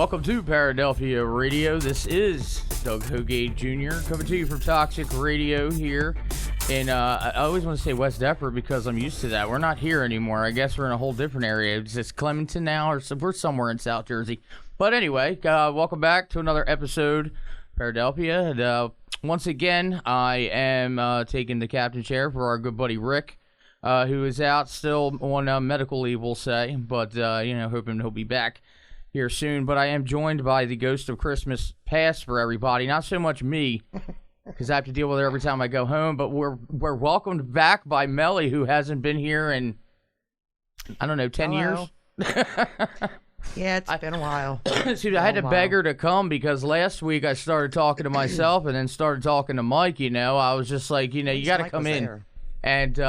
Welcome to Paradelphia Radio. This is Doug Hogate Jr. coming to you from Toxic Radio here. And I always want to say West Deptford because I'm used to that. We're not here anymore. I guess we're in a whole different area. It's just Clementon now, or we're somewhere in South Jersey. But anyway, welcome back to another episode, Paradelphia. And once again, I am taking the captain chair for our good buddy Rick, who is out still on medical leave, we'll say. But, hoping he'll be back here soon. But I am joined by the ghost of Christmas past for everybody. Not so much me, because I have to deal with it every time I go home. But we're welcomed back by MELLIE, who hasn't been here in, 10 years? Yeah, it's been a while. See, I had to beg her to come because last week I started talking to myself and then started talking to Mike, I was just like, you got to come in and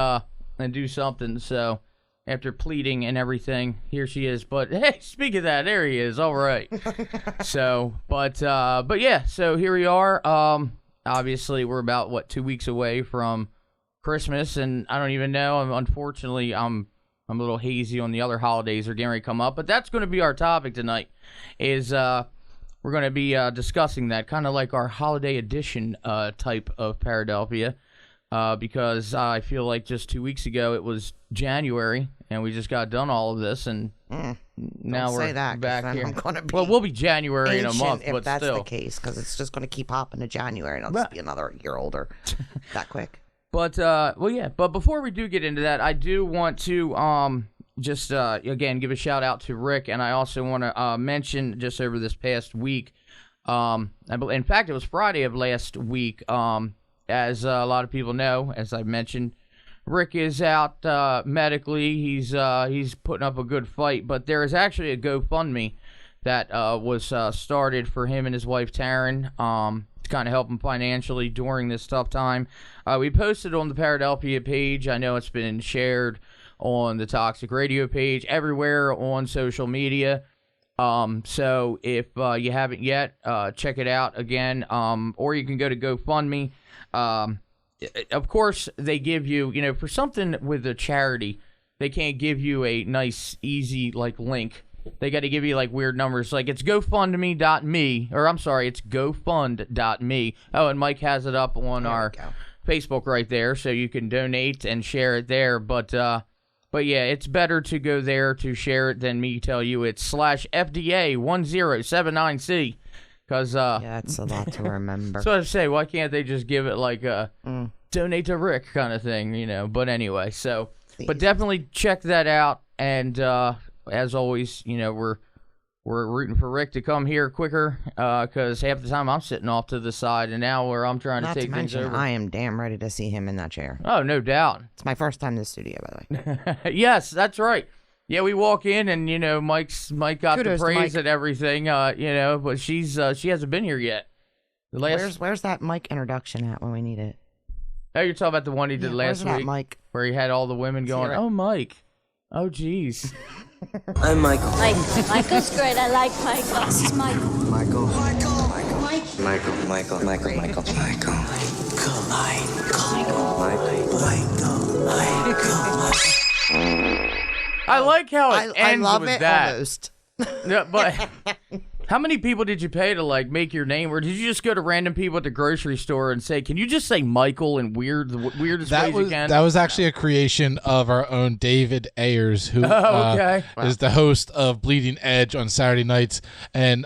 do something. So after pleading and everything, here she is. But hey, speak of that, there he is. All right. But yeah, so here we are. Obviously, we're about, 2 weeks away from Christmas, and I don't even know. Unfortunately, I'm a little hazy on the other holidays are getting ready to come up, but that's going to be our topic tonight. We're going to be discussing that, kind of like our holiday edition type of Paradelphia, because I feel like just 2 weeks ago it was January, and we just got done all of this, and now we're back here. Well, we'll be January in a month, if but that's still. the case, because it's just going to keep hopping to January, and I'll just be another year older that quick. But, but before we do get into that, I do want to just, again, give a shout-out to Rick, and I also want to mention just over this past week, in fact, it was Friday of last week, as a lot of people know, as I mentioned, Rick is out medically. He's putting up a good fight, but there is actually a GoFundMe that was started for him and his wife, Taryn, to kind of help him financially during this tough time. We posted on the Paradelphia page. I know it's been shared on the Toxic Radio page, everywhere on social media. So if you haven't yet, check it out again. Or you can go to GoFundMe. Of course, they give you, for something with a charity, they can't give you a nice, easy, link. They got to give you, weird numbers. It's GoFundMe.me, or I'm sorry, it's GoFund.me. Oh, and Mike has it up on our Facebook right there, so you can donate and share it there. But yeah, it's better to go there to share it than me tell you it's /FDA1079C. Because, that's a lot to remember. So I say, why can't they just give it donate to Rick kind of thing, But anyway, so, but definitely check that out. And as always, we're rooting for Rick to come here quicker because half the time I'm sitting off to the side, and now where I'm trying to take things over. I am damn ready to see him in that chair. Oh, no doubt. It's my first time in the studio, by the way. Yes, that's right. Yeah, we walk in and Mike got Kudos the praise and everything, but she hasn't been here yet. Where's that Mike introduction at when we need it? Oh, you're talking about the one he did last week, Mike? Where he had all the women going, "Oh, Mike, oh, geez." I'm Michael. Michael's great. I like Michael. This is Michael. Michael. I like how it ends I love with it that. Almost. No, but how many people did you pay to make your name, or did you just go to random people at the grocery store and say, "Can you just say Michael in the weirdest ways you can?" That was actually a creation of our own David Ayers, who is the host of Bleeding Edge on Saturday nights and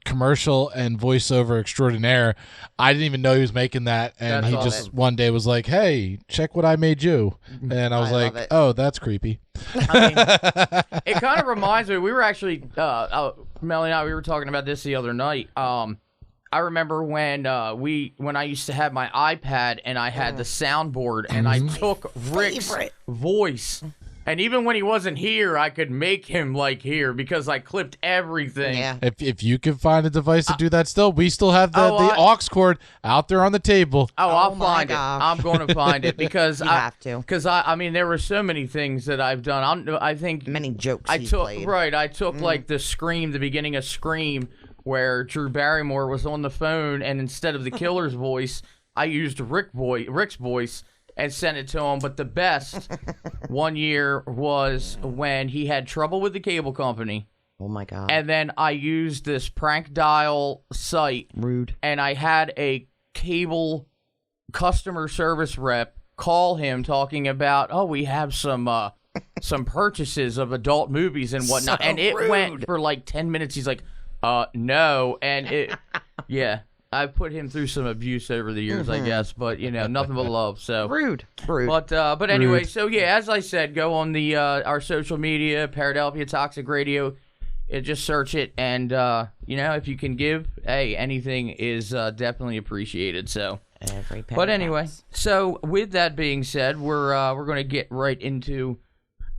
commercial and voiceover extraordinaire. I didn't even know he was making that, and he just one day was like, "Hey, check what I made you," and I was like, "Oh, that's creepy." It kind of reminds me. We were actually Mellie and I. We were talking about this the other night. I remember when I used to have my iPad and I had the soundboard and I took Rick's voice. And even when he wasn't here, I could make him here because I clipped everything. Yeah. If you can find a device to do that still, we still have the aux cord out there on the table. I'll find it. I'm going to find it because you have to. Because there were so many things that I've done. I think many jokes I took played. Right. I took the beginning of Scream, where Drew Barrymore was on the phone, and instead of the killer's voice, I used Rick's voice. And sent it to him. But the best one year was when he had trouble with the cable company. Oh my God. And then I used this prank dial site. Rude. And I had a cable customer service rep call him talking about, oh, we have some purchases of adult movies and whatnot. So and it rude. went for like 10 minutes. He's like, no. And it, yeah, I've put him through some abuse over the years, I guess. But, nothing but love. So Rude. But anyway, so yeah, as I said, go on the our social media, Paradelphia Toxic Radio. Just search it, and if you can give, anything is definitely appreciated. So, but anyway, so with that being said, we're going to get right into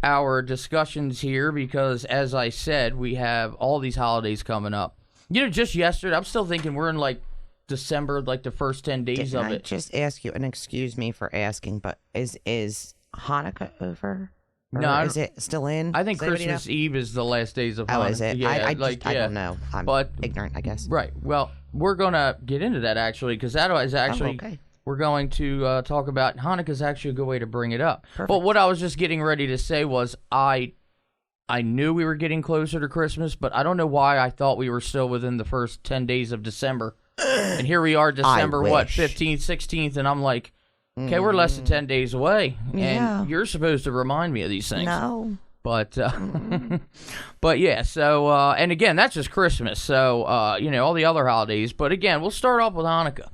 our discussions here because, as I said, we have all these holidays coming up. Just yesterday, I'm still thinking we're in like December, like the first 10 days of it. Just ask you, and excuse me for asking, but is Hanukkah over? Or no, is it still in? I think Christmas Eve is the last days of Hanukkah. Oh, is it? Yeah, I don't know. I'm ignorant, I guess. Right. Well, we're going to get into that, actually, because that is actually... okay. We're going to talk about... Hanukkah is actually a good way to bring it up. Perfect. But what I was just getting ready to say was I knew we were getting closer to Christmas, but I don't know why I thought we were still within the first 10 days of December. And here we are, December, 15th, 16th, and I'm like... Okay, we're less than 10 days away, and you're supposed to remind me of these things. No. But, but yeah, so, and again, that's just Christmas, so, all the other holidays. But again, we'll start off with Hanukkah,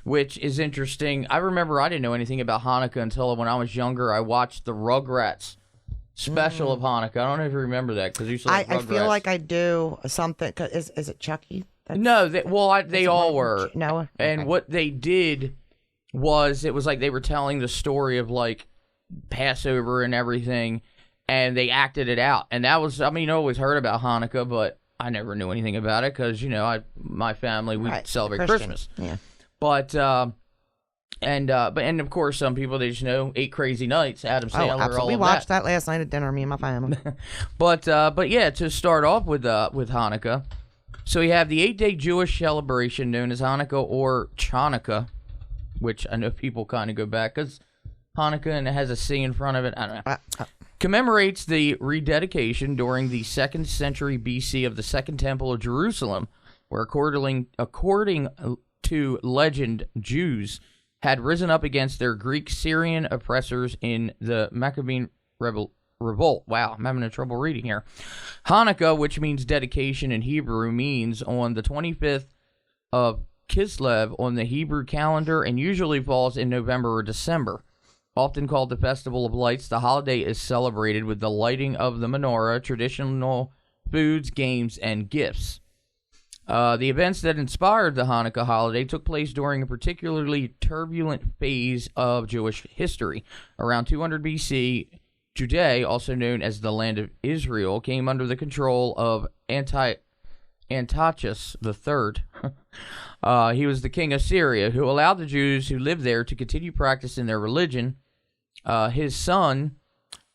which is interesting. I remember I didn't know anything about Hanukkah until when I was younger. I watched the Rugrats special of Hanukkah. I don't know if you remember that, because you used to like Rugrats. I feel like I do something. Is it Chucky? No, they all were. No. And what they did... it was like they were telling the story of like Passover and everything, and they acted it out. And that was, I always heard about Hanukkah, but I never knew anything about it because, my family, we celebrate Christmas. Yeah. But of course, some people, they just know 8 Crazy Nights, Adam Sandler, all of we watched that last night at dinner, me and my family. But yeah, to start off with Hanukkah, so we have the 8-day Jewish celebration known as Hanukkah or Chanukah, which I know people kind of go back because Hanukkah and it has a C in front of it. I don't know. Commemorates the rededication during the 2nd century BC of the Second Temple of Jerusalem, where according to legend, Jews had risen up against their Greek-Syrian oppressors in the Maccabean revolt. Wow, I'm having trouble reading here. Hanukkah, which means dedication in Hebrew, means on the 25th of Kislev on the Hebrew calendar and usually falls in November or December. Often called the Festival of Lights, the holiday is celebrated with the lighting of the menorah, traditional foods, games, and gifts. The events that inspired the Hanukkah holiday took place during a particularly turbulent phase of Jewish history. Around 200 BC, Judea, also known as the Land of Israel, came under the control of Antiochus III. He was the king of Syria, who allowed the Jews who lived there to continue practicing their religion. His son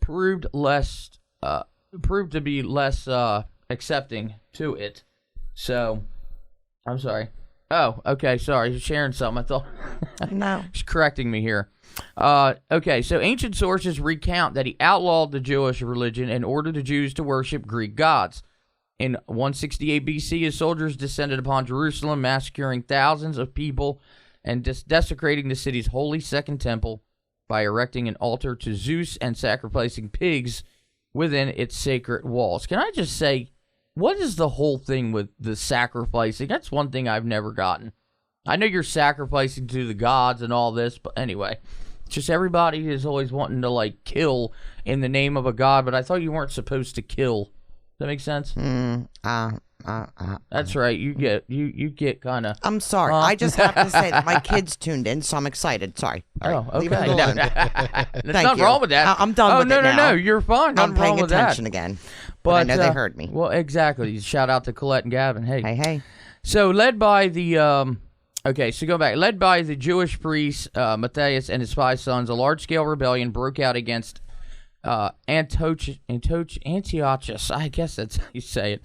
proved to be less accepting to it. So, I'm sorry. Oh, okay, sorry. He's sharing something. I thought... No. He's correcting me here. Okay, so ancient sources recount that he outlawed the Jewish religion and ordered the Jews to worship Greek gods. In 168 BC, his soldiers descended upon Jerusalem, massacring thousands of people and desecrating the city's holy Second Temple by erecting an altar to Zeus and sacrificing pigs within its sacred walls. Can I just say, what is the whole thing with the sacrificing? That's one thing I've never gotten. I know you're sacrificing to the gods and all this, but anyway, just everybody is always wanting to, like, kill in the name of a god, but I thought you weren't supposed to kill. Does that make sense? That's right. You get kind of... I'm sorry. I just have to say that my kids tuned in, so I'm excited. Sorry. All right, okay. Leave it alone. There's nothing wrong with that. I'm done with it now. No, you're fine. I'm Nothing wrong paying with attention that. again. But I know they heard me. Well, exactly. Shout out to Colette and Gavin. Hey. So led by the... Okay, so go back. Led by the Jewish priest Matthias and his 5 sons, a large-scale rebellion broke out against Antiochus, I guess that's how you say it,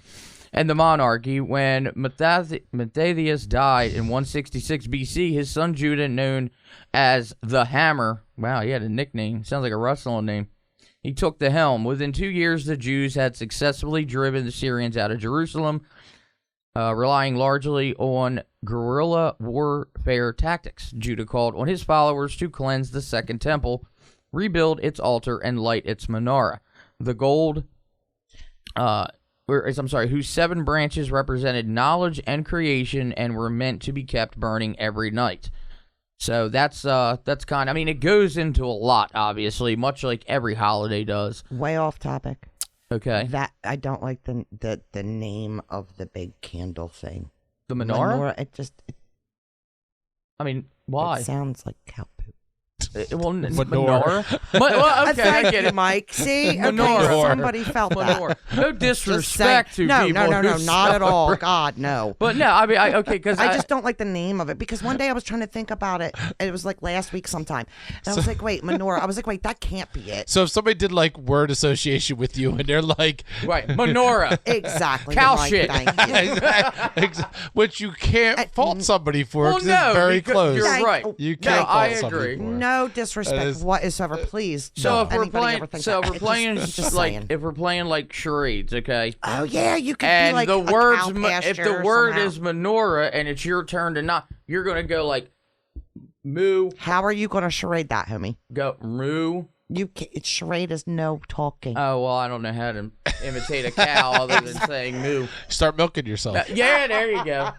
and the monarchy. When Matthias died in 166 BC, his son Judah, known as the Hammer, wow, he had a nickname, sounds like a wrestling name, he took the helm. Within 2 years, the Jews had successfully driven the Syrians out of Jerusalem, relying largely on guerrilla warfare tactics. Judah called on his followers to cleanse the Second Temple, rebuild its altar, and light its menorah. The gold, whose 7 branches represented knowledge and creation and were meant to be kept burning every night. So that's kind of, I mean, it goes into a lot, obviously, much like every holiday does. Way off topic. Okay. That I don't like the name of the big candle thing. The menorah? I mean, why? It sounds like cow poop. Menorah? Well, okay, I get it. Mike. See? Menorah. Okay, somebody felt that. No disrespect to people. No, not at all. God, no. But no, I mean, because I just don't like the name of it, because one day I was trying to think about it. It was like last week sometime. And I was like, wait, menorah. I was like, wait, that can't be it. So if somebody did like word association with you and they're like... Right, menorah. Exactly. Cow shit. Which you can't fault somebody for, because no, it's very close. You're right. You can't I fault agree. somebody for it. No disrespect whatsoever, please. So don't if we're anybody ever playing, think that. Just like saying. if we're playing like charades, okay? Oh yeah, you could and be like the a words, cow if the pasture word somehow. is menorah and it's your turn to knock, you're gonna go like moo. How are you going to charade that, homie? Go moo. Charade is no talking. Oh well, I don't know how to imitate a cow other than saying moo. Start milking yourself. Yeah, there you go.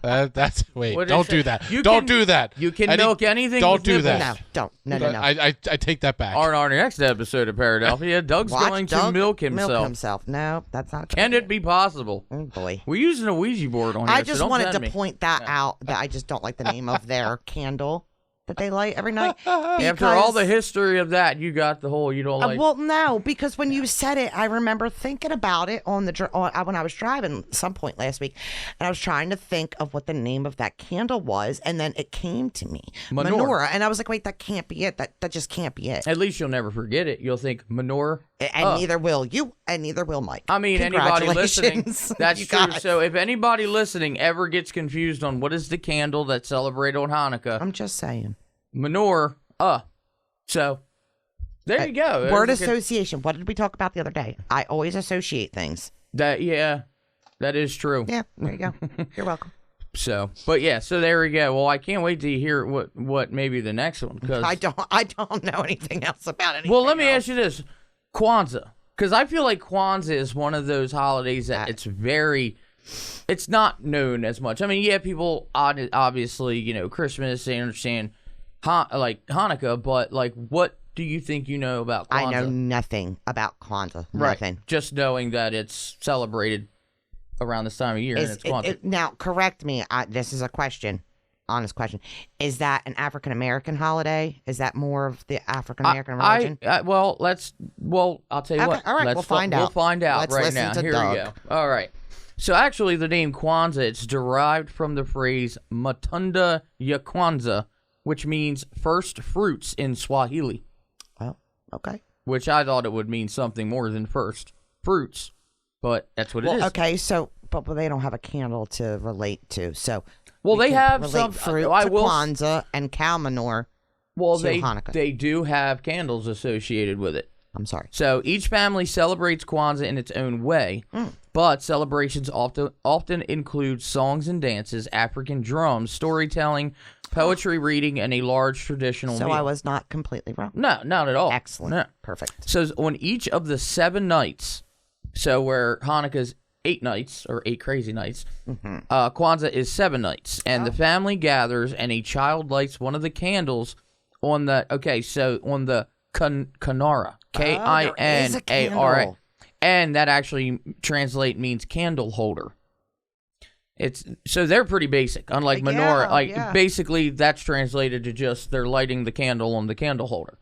Wait, don't do that. You don't can- do that. You can milk anything. Don't with do nipples. that. No, don't. No. I take that back. On our next episode of Paradelphia, Doug's Watch going Doug to milk himself. No, that's not. Can it be possible? Oh boy. We're using a Ouija board on here. I so just don't wanted send to me. point that out, that I just don't like the name of their candle that they light every night. After all the history of that, you got the whole you don't like. Well, no, because when you said it, I remember thinking about it when I was driving some point last week, and I was trying to think of what the name of that candle was, and then it came to me, menorah, and I was like, wait, that can't be it. That just can't be it. At least you'll never forget it. You'll think menorah. And neither will you, and neither will Mike. I mean, anybody listening, Congratulations. that's You true. guys. So if anybody listening ever gets confused on what is the candle that's celebrated on Hanukkah, I'm just saying. menorah, so there you go. Word There's a good- association. What did we talk about the other day? I always associate things. that is true. Yeah, there you go. You're welcome. So, but yeah, so there we go. Well, I can't wait to hear what maybe the next one, because I don't know anything else about anything. well, let me ask you this: Kwanzaa, because I feel like Kwanzaa is one of those holidays that it's not known as much. I mean, yeah, people obviously, Christmas, they understand like Hanukkah, but like, what do you think you know about Kwanzaa? I know nothing about Kwanzaa. Right. Nothing. Just knowing that it's celebrated around this time of year, and it's Kwanzaa. Now, correct me. This is a question. Honest question. Is that an African American holiday? Is that more of the African American religion? I'll tell you what. All right, we'll find out. We'll find out Let's right listen now. to Here Doug. we go. All right. So actually, the name Kwanzaa, it's derived from the phrase Matunda ya Kwanza, which means first fruits in Swahili. Oh, okay. Which I thought it would mean something more than first fruits, but that's what it is. Okay, so but they don't have a candle to relate to, so. Well, they can have relate some fruit I to will. Kwanzaa and cow manure. Well, to they Hanukkah. do have candles associated with it. I'm sorry. So each family celebrates Kwanzaa in its own way, but celebrations often include songs and dances, African drums, storytelling, poetry reading, and a large traditional So meal. I was not completely wrong. No, not at all. Excellent. No. Perfect. So on each of the 7 nights, so where Hanukkah's 8 nights, or 8 crazy nights, Kwanzaa is 7 nights, and the family gathers, and a child lights one of the candles on the Menorah, Kinara, candle. and that actually means candle holder. So they're pretty basic, unlike Menorah. Basically, that's translated to just they're lighting the candle on the candle holder.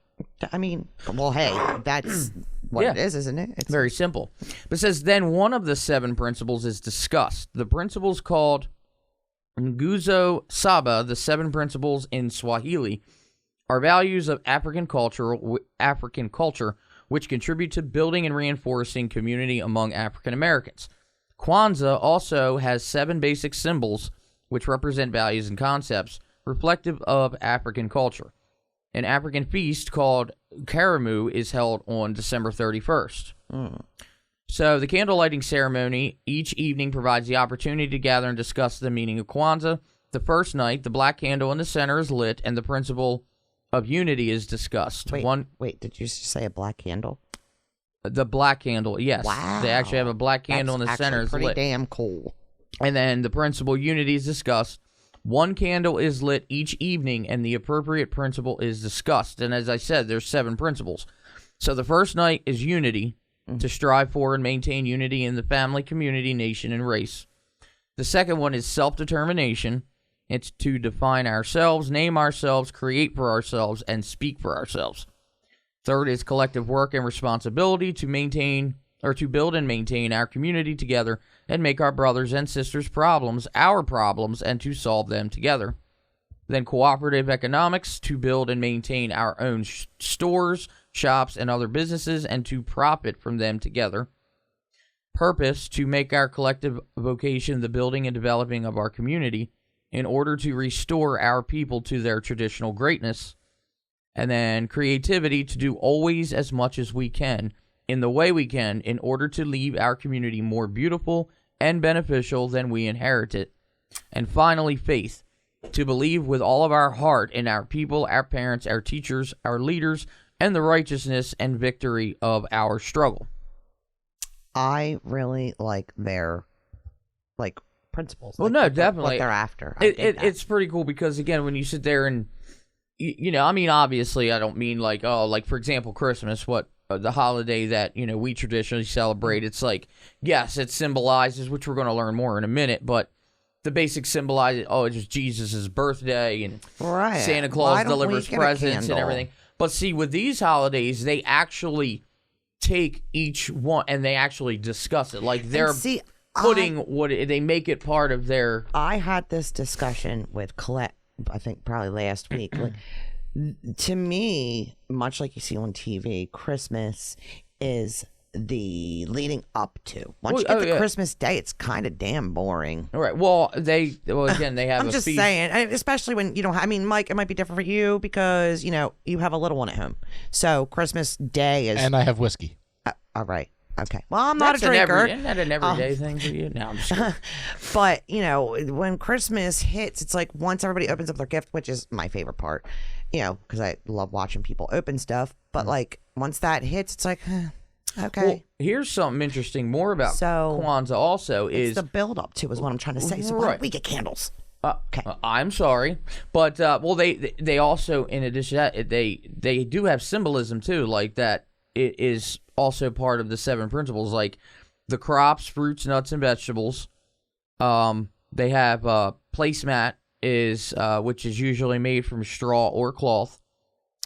I mean, well, hey, that's what it is, isn't it? It's Very simple. But it says, then one of the 7 principles is discussed. The principles called Nguzo Saba, the 7 principles in Swahili, are values of African culture, which contribute to building and reinforcing community among African Americans. Kwanzaa also has 7 basic symbols, which represent values and concepts reflective of African culture. An African feast called Karamu is held on December 31st. So the candle lighting ceremony each evening provides the opportunity to gather and discuss the meaning of Kwanzaa. The first night, the black candle in the center is lit and the principle of unity is discussed. Wait, did you say a black candle? The black candle, yes. Wow. They actually have a black candle in the center. That's pretty damn cool. And then the principle unity is discussed. One candle is lit each evening, and the appropriate principle is discussed. And as I said, there's 7 principles. So the first night is unity, to strive for and maintain unity in the family, community, nation, and race. The second one is self-determination. It's to define ourselves, name ourselves, create for ourselves, and speak for ourselves. Third is collective work and responsibility to maintain or to build and maintain our community together and make our brothers and sisters' problems our problems and to solve them together. Then cooperative economics to build and maintain our own stores, shops, and other businesses and to profit from them together. Purpose to make our collective vocation the building and developing of our community in order to restore our people to their traditional greatness. And then creativity to do always as much as we can in the way we can in order to leave our community more beautiful and beneficial than we inherited. And finally, faith, to believe with all of our heart in our people, our parents, our teachers, our leaders, and the righteousness and victory of our struggle. I really like their principles. Well, no, definitely what they're after. It's pretty cool because again, when you sit there and I mean, obviously, I don't mean for example, Christmas, the holiday that we traditionally celebrate. It's like, yes, it symbolizes, which we're going to learn more in a minute, but the basic symbolize it's just Jesus' birthday and Santa Claus delivers presents and everything. But see, with these holidays, they actually take each one and they actually discuss it. Like they're they make it part of their. I had this discussion with Colette, I think probably last week. To me, much like you see on TV, Christmas is the leading up to. Once you get to Christmas Day, it's kind of damn boring. All right. Well, again, they have I'm just saying, especially when you don't I mean, Mike, it might be different for you because, you have a little one at home. So Christmas Day is. And I have whiskey. All right. Okay. Well, I'm not a drinker. Isn't that an everyday thing for you? No, I'm just kidding. But, when Christmas hits, it's like once everybody opens up their gift, which is my favorite part, because I love watching people open stuff. But, once that hits, it's like, okay. Well, here's something interesting more about Kwanzaa also is. It's the build-up to is what I'm trying to say. So why don't we get candles? Okay. I'm sorry. But, they also, in addition to that, they do have symbolism, too, like that it is also part of the 7 principles, like the crops, fruits, nuts, and vegetables. They have placemat which is usually made from straw or cloth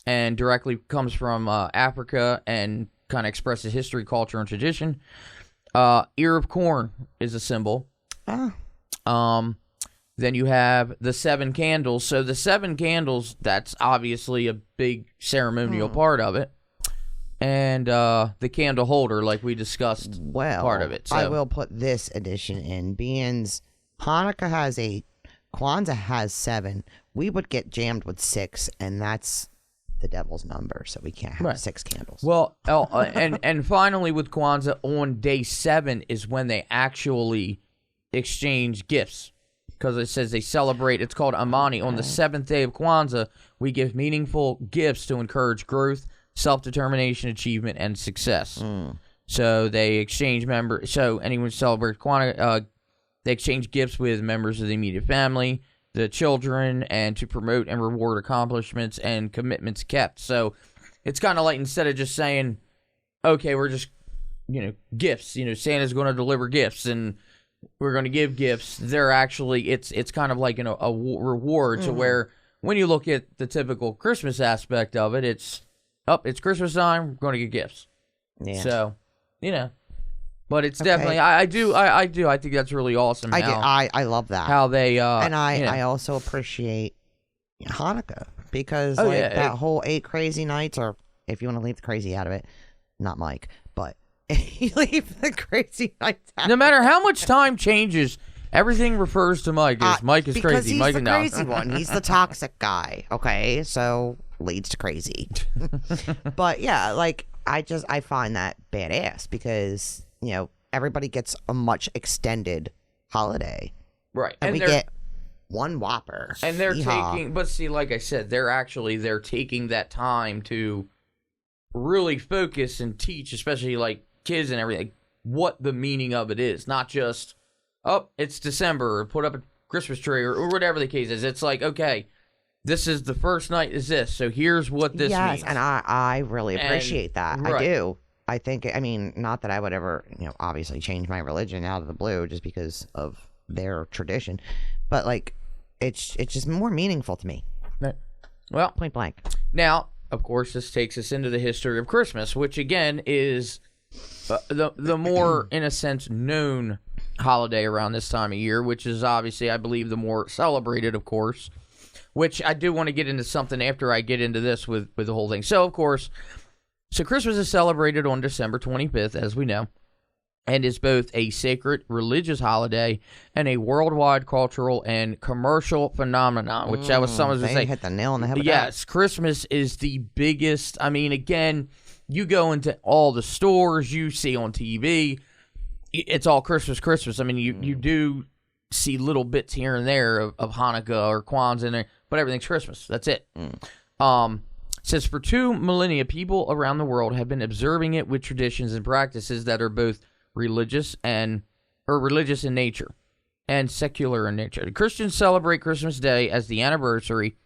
and directly comes from Africa and kind of expresses history, culture, and tradition. Ear of corn is a symbol. Then you have the 7 candles. So the 7 candles, that's obviously a big ceremonial part of it. And the candle holder, like we discussed, part of it. So. I will put this addition in. Beings, Hanukkah has 8, Kwanzaa has 7. We would get jammed with 6, and that's the devil's number, so we can't have 6 candles. Well, and finally with Kwanzaa, on day 7 is when they actually exchange gifts. Because it says they celebrate, it's called Amani. On the 7th day of Kwanzaa, we give meaningful gifts to encourage growth, self-determination, achievement, and success. So they exchange so anyone who celebrates Kwanzaa, they exchange gifts with members of the immediate family, the children, and to promote and reward accomplishments and commitments kept. So it's kind of like, instead of just saying, okay, we're just, gifts, Santa's going to deliver gifts and we're going to give gifts. They're actually, it's kind of like, a reward to where when you look at the typical Christmas aspect of it, it's Christmas time, we're going to get gifts. Yeah. So, but it's definitely, I do. I think that's really awesome. I love that. How they, and I also appreciate Hanukkah because that whole 8 crazy nights, or if you want to leave the crazy out of it, not Mike, but you leave the crazy nights out. No matter how much time changes Everything refers to Mike as Mike is because crazy. He's Mike the crazy one. He's the toxic guy. Okay, so leads to crazy. But yeah, like I find that badass because everybody gets a much extended holiday, right? And we get one Whopper, and they're taking. But see, like I said, they're taking that time to really focus and teach, especially like kids and everything, what the meaning of it is, not just it's December or put up a Christmas tree or whatever the case is. It's like, okay, this is the first night is this, so here's what this means. Yes, and I really appreciate that. Right. I do. I think, not that I would ever, obviously change my religion out of the blue just because of their tradition, but like, it's just more meaningful to me. Well, point blank. Now, of course, this takes us into the history of Christmas, which again is the more, in a sense, known holiday around this time of year, which is obviously, I believe, the more celebrated, of course, which I do want to get into something after I get into this with the whole thing. So, of course, Christmas is celebrated on December 25th, as we know, and is both a sacred religious holiday and a worldwide cultural and commercial phenomenon, which that was someone was saying. Hit the nail on the head with yes, Christmas is the biggest. I mean, again, you go into all the stores you see on TV, it's all Christmas. I mean, you do see little bits here and there of Hanukkah or Kwanzaa in there, but everything's Christmas. That's it. Says for 2 millennia, people around the world have been observing it with traditions and practices that are both religious in nature and secular in nature. The Christians celebrate Christmas Day as the anniversary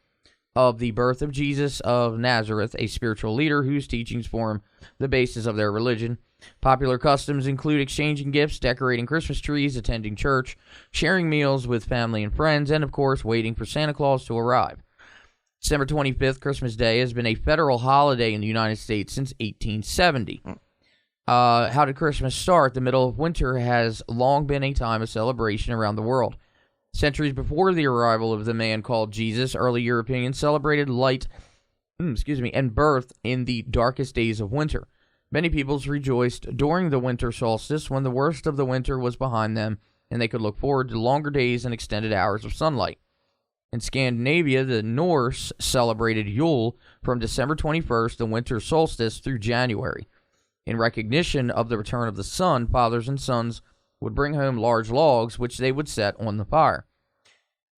of the birth of Jesus of Nazareth, a spiritual leader whose teachings form the basis of their religion. Popular customs include exchanging gifts, decorating Christmas trees, attending church, sharing meals with family and friends, and of course, waiting for Santa Claus to arrive. December 25th, Christmas Day, has been a federal holiday in the United States since 1870. How did Christmas start? The middle of winter has long been a time of celebration around the world. Centuries before the arrival of the man called Jesus, early Europeans celebrated light and birth in the darkest days of winter. Many peoples rejoiced during the winter solstice when the worst of the winter was behind them and they could look forward to longer days and extended hours of sunlight. In Scandinavia, the Norse celebrated Yule from December 21st, the winter solstice, through January. In recognition of the return of the sun, fathers and sons would bring home large logs, which they would set on the fire.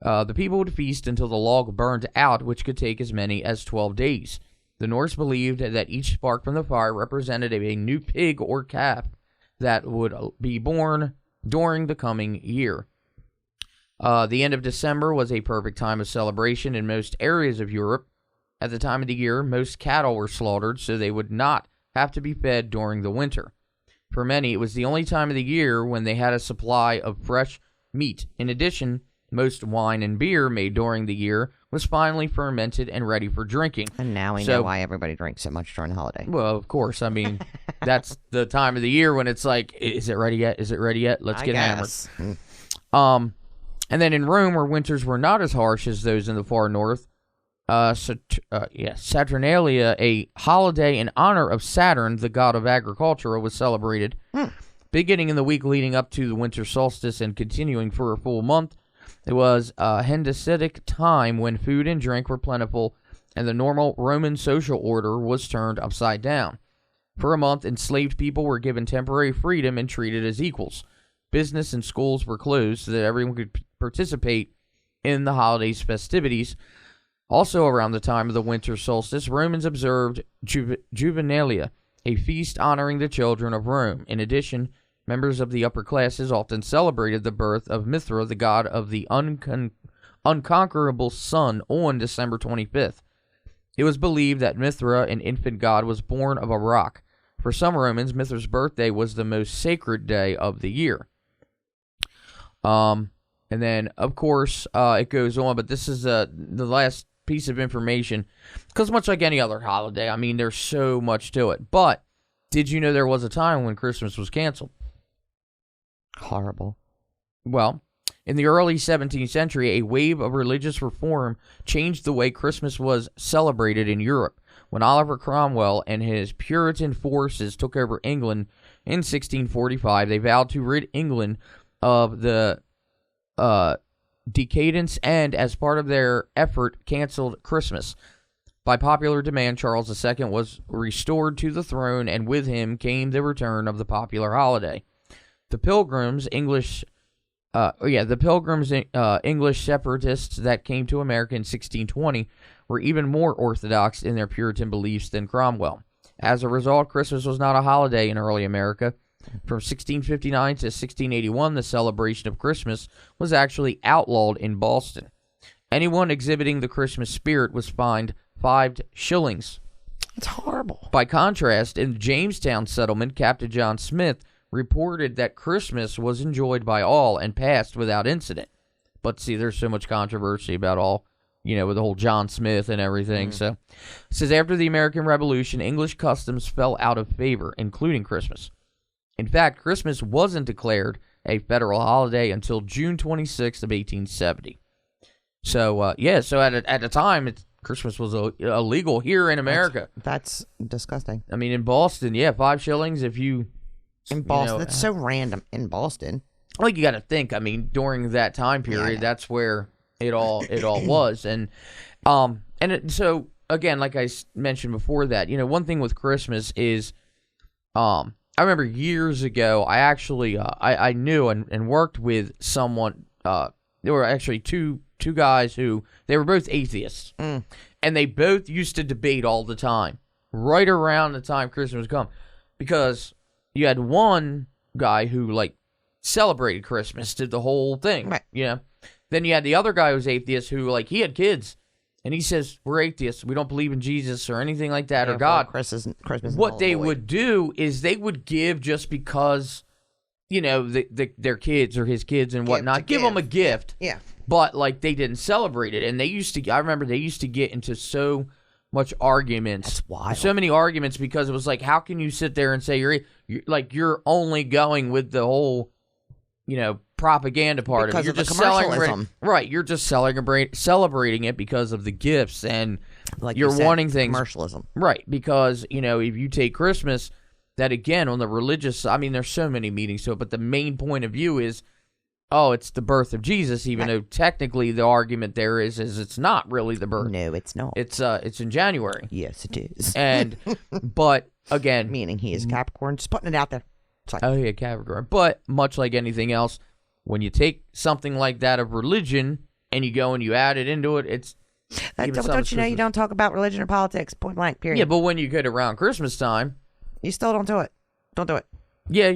The people would feast until the log burned out, which could take as many as 12 days. The Norse believed that each spark from the fire represented a new pig or calf that would be born during the coming year. The end of December was a perfect time of celebration in most areas of Europe. At the time of the year, most cattle were slaughtered, so they would not have to be fed during the winter. For many, it was the only time of the year when they had a supply of fresh meat. In addition, most wine and beer made during the year was finally fermented and ready for drinking. And now we know why everybody drinks so much during the holiday. Well, of course. I mean, that's the time of the year when it's like, is it ready yet? Is it ready yet? Let's get hammered. And then in Rome, where winters were not as harsh as those in the far north, Saturnalia, a holiday in honor of Saturn, the god of agriculture, was celebrated. Beginning in the week leading up to the winter solstice and continuing for a full month, it was a Hellenistic time when food and drink were plentiful, and the normal Roman social order was turned upside down. For a month, enslaved people were given temporary freedom and treated as equals. Business and schools were closed so that everyone could participate in the holiday's festivities. Also around the time of the winter solstice, Romans observed Juvenalia, a feast honoring the children of Rome. In addition, members of the upper classes often celebrated the birth of Mithra, the god of the unconquerable sun, on December 25th. It was believed that Mithra, an infant god, was born of a rock. For some Romans, Mithra's birthday was the most sacred day of the year. And then, of course, it goes on, but this is the last piece of information, because much like any other holiday, I mean, there's so much to it. But did you know there was a time when Christmas was canceled? Horrible. Well, in the early 17th century, a wave of religious reform changed the way Christmas was celebrated in Europe. When Oliver Cromwell and his Puritan forces took over England in 1645, they vowed to rid England of the decadence, and as part of their effort, canceled Christmas. By popular demand, Charles II was restored to the throne, and with him came the return of the popular holiday. The Pilgrims, English separatists that came to America in 1620 were even more orthodox in their Puritan beliefs than Cromwell. As a result, Christmas was not a holiday in early America. From 1659 to 1681, the celebration of Christmas was actually outlawed in Boston. Anyone exhibiting the Christmas spirit was fined 5 shillings. It's horrible. By contrast, in the Jamestown settlement, Captain John Smith reported that Christmas was enjoyed by all and passed without incident. But see, there's so much controversy about all, with the whole John Smith and everything. So, it says after the American Revolution, English customs fell out of favor, including Christmas. In fact, Christmas wasn't declared a federal holiday until June 26th of 1870. So, so at the time, Christmas was illegal here in America. That's disgusting. I mean, in Boston, 5 shillings if you... In Boston, that's so random. In Boston, like you got to think. I mean, during that time period, that's where it all was, so again, like I mentioned before, that one thing with Christmas is, I remember years ago, I actually I knew and worked with someone. There were actually two guys who they were both atheists, and they both used to debate all the time, right around the time Christmas would come, because you had one guy who, celebrated Christmas, did the whole thing. Right. Then you had the other guy who was atheist who, he had kids. And he says, we're atheists. We don't believe in Jesus or anything like that or God. Christmas what they would do is they would give just because, their kids or his kids and whatnot. Give them a gift. Yeah. But, they didn't celebrate it. And I remember they used to get into so much arguments. That's wild. So many arguments because it was how can you sit there and say you're only going with the whole, propaganda part because of it. You're of the just commercialism. Right. You're just celebrating it because of the gifts and you're wanting things. Commercialism. Right. Because, if you take Christmas, that again, on the religious, there's so many meanings to it, but the main point of view is, it's the birth of Jesus, even though technically the argument there is it's not really the birth. No, it's not. It's in January. Yes, it is. And but again, meaning he is Capricorn. Just putting it out there. Sorry. Oh yeah, Capricorn. But much like anything else, when you take something like that of religion and you go and you add it into it, it's don't you know you don't talk about religion or politics? Point blank. Period. Yeah, but when you get around Christmas time, you still don't do it. Don't do it. Yeah, I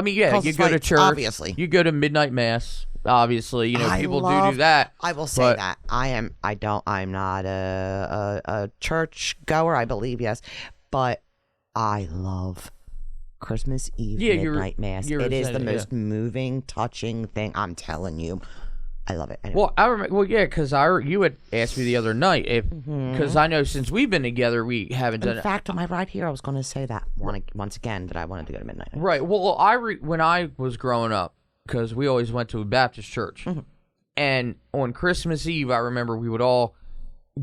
mean, you go to church. Obviously, you go to midnight mass. Obviously, people do that. I will say that I'm not a church goer. I believe, yes, but I love Christmas Eve midnight mass. It is the most moving, touching thing. I'm telling you. I love it. Anyway. Well, I remember. Well, yeah, because you had asked me the other night because I know since we've been together, we haven't done it. In fact, on my ride here, I was going to say that once again that I wanted to go to midnight. Right. Well, when I was growing up, because we always went to a Baptist church, and on Christmas Eve, I remember we would all